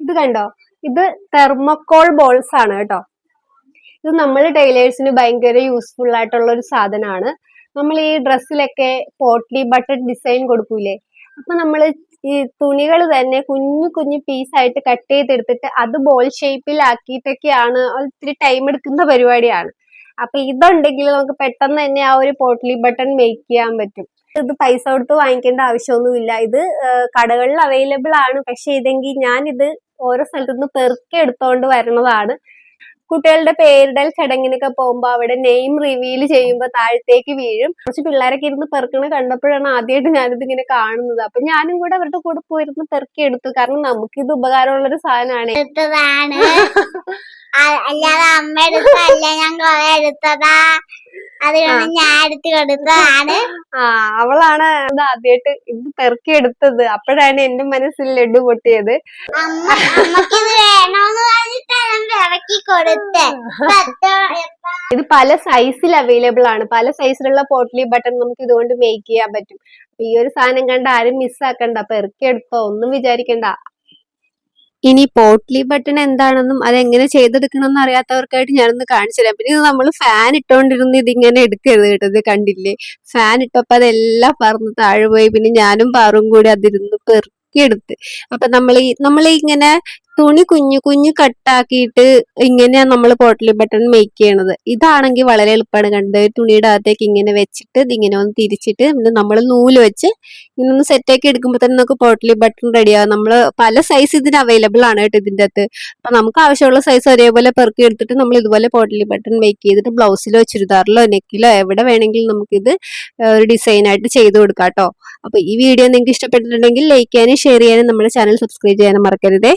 ഇത് കണ്ടോ, ഇത് തെർമോക്കോൾ ബോൾസ് ആണ് കേട്ടോ. ഇത് നമ്മൾ ടൈലേഴ്സിന് ഭയങ്കര യൂസ്ഫുൾ ആയിട്ടുള്ള ഒരു സാധനമാണ്. നമ്മൾ ഈ ഡ്രസ്സിലൊക്കെ പോട്ട്ലി ബട്ടൺ ഡിസൈൻ കൊടുക്കൂലേ, അപ്പൊ നമ്മൾ ഈ തുണികൾ തന്നെ കുഞ്ഞു കുഞ്ഞു പീസായിട്ട് കട്ട് ചെയ്തെടുത്തിട്ട് അത് ബോൾ ഷേപ്പിലാക്കിയിട്ടൊക്കെയാണ്, ഒത്തിരി ടൈം എടുക്കുന്ന പരിപാടിയാണ്. അപ്പൊ ഇതുണ്ടെങ്കിൽ നമുക്ക് പെട്ടെന്ന് തന്നെ ആ ഒരു പോട്ട്ലി ബട്ടൺ മേക്ക് ചെയ്യാൻ പറ്റും. ഇത് പൈസ കൊടുത്ത് വാങ്ങിക്കേണ്ട ആവശ്യമൊന്നുമില്ല. ഇത് കടകളിൽ അവൈലബിൾ ആണ്. പക്ഷെ ഇതെങ്കിൽ ഞാനിത് ഓരോ സ്ഥലത്തു നിന്ന് പെറുക്കി എടുത്തോണ്ട് വരുന്നതാണ്. കുട്ടികളുടെ പേരിടൽ ചടങ്ങിനൊക്കെ പോകുമ്പോൾ അവിടെ നെയിം റിവീൽ ചെയ്യുമ്പോൾ താഴത്തേക്ക് വീഴും. കുറച്ച് പിള്ളേരൊക്കെ ഇരുന്ന് പെറുക്കണ കണ്ടപ്പോഴാണ് ആദ്യമായിട്ട് ഞാനിത് ഇങ്ങനെ കാണുന്നത്. അപ്പൊ ഞാനും കൂടെ അവരുടെ കൂടെ പോയിരുന്ന് പെറുക്കി എടുത്തു. കാരണം നമുക്കിത് ഉപകാരമുള്ളൊരു സാധനമാണ്. അല്ലാതെ അമ്മ എടുത്തല്ല, ഞാൻ കൊറേ എടുത്തതാ. അതുകൊണ്ട് ഞാൻ എടുത്ത് കൊടുത്തതാണ്. അവളാണ് ഇത് ആദ്യമായിട്ട് ഇത് പെറുക്കി എടുത്തത്. അപ്പോഴാണ് എന്റെ മനസ്സിൽ ലഡു പൊട്ടിയത്. അമ്മക്കിത് വേണോന്ന് പറഞ്ഞിട്ടാണ് ഇറക്കി കൊടുത്തത്. ഇത് പല സൈസിൽ അവൈലബിൾ ആണ്. പല സൈസിലുള്ള പോട്ട്ലി ബട്ടൺ നമുക്ക് ഇതുകൊണ്ട് മേക്ക് ചെയ്യാൻ പറ്റും. ഈ ഒരു സാധനം കണ്ട് ആരും മിസ്സാക്കണ്ട, പെറുക്കി എടുത്തോ ഒന്നും വിചാരിക്കണ്ട. ഇനി പോട്ട്ലി ബട്ടൺ എന്താണെന്നും അതെങ്ങനെ ചെയ്തെടുക്കണമെന്ന് അറിയാത്തവർക്കായിട്ട് ഞാനൊന്ന് കാണിച്ചു തരാം. പിന്നെ ഇത് നമ്മൾ ഫാൻ ഇട്ടോണ്ടിരുന്ന് ഇതിങ്ങനെ എടുക്കരുത് കേട്ടോ. ഇത് കണ്ടില്ലേ, ഫാൻ ഇട്ടപ്പോ അതെല്ലാം പറന്ന് താഴെ പോയി. പിന്നെ ഞാനും പാറും കൂടി അതിരുന്ന് പെറുക്കി എടുത്ത്. അപ്പൊ നമ്മൾ ഇങ്ങനെ തുണി കുഞ്ഞു കുഞ്ഞു കട്ടാക്കിയിട്ട് ഇങ്ങനെയാ നമ്മൾ പോട്ട്ലി ബട്ടൺ മേക്ക് ചെയ്യണത്. ഇതാണെങ്കിൽ വളരെ എളുപ്പമാണ്. കണ്ട് തുണിയുടെ അകത്തേക്ക് ഇങ്ങനെ വെച്ചിട്ട് ഇതിങ്ങനെ ഒന്ന് തിരിച്ചിട്ട് നമ്മൾ നൂല് വെച്ച് ഇങ്ങനെ ഒന്ന് സെറ്റാക്കി എടുക്കുമ്പോൾ തന്നെ നമുക്ക് പോട്ട്ലി ബട്ടൺ റെഡിയാകും. നമ്മൾ പല സൈസ് ഇതിന് അവൈലബിൾ ആണ് കേട്ടോ ഇതിൻ്റെ അകത്ത്. അപ്പൊ നമുക്ക് ആവശ്യമുള്ള സൈസ് ഒരേപോലെ പെറുക്കി എടുത്തിട്ട് നമ്മൾ ഇതുപോലെ പോട്ട്ലി ബട്ടൺ മേക്ക് ചെയ്തിട്ട് ബ്ലൗസിലോ ചുരിദാറിലോ നെക്കിലോ എവിടെ വേണമെങ്കിലും നമുക്കിത് ഒരു ഡിസൈനായിട്ട് ചെയ്ത് കൊടുക്കാം കേട്ടോ. അപ്പൊ ഈ വീഡിയോ നിങ്ങൾക്ക് ഇഷ്ടപ്പെട്ടിട്ടുണ്ടെങ്കിൽ ലൈക്ക് ചെയ്യാനും ഷെയർ ചെയ്യാനും നമ്മുടെ ചാനൽ സബ്സ്ക്രൈബ് ചെയ്യാനും മറക്കരുതേ.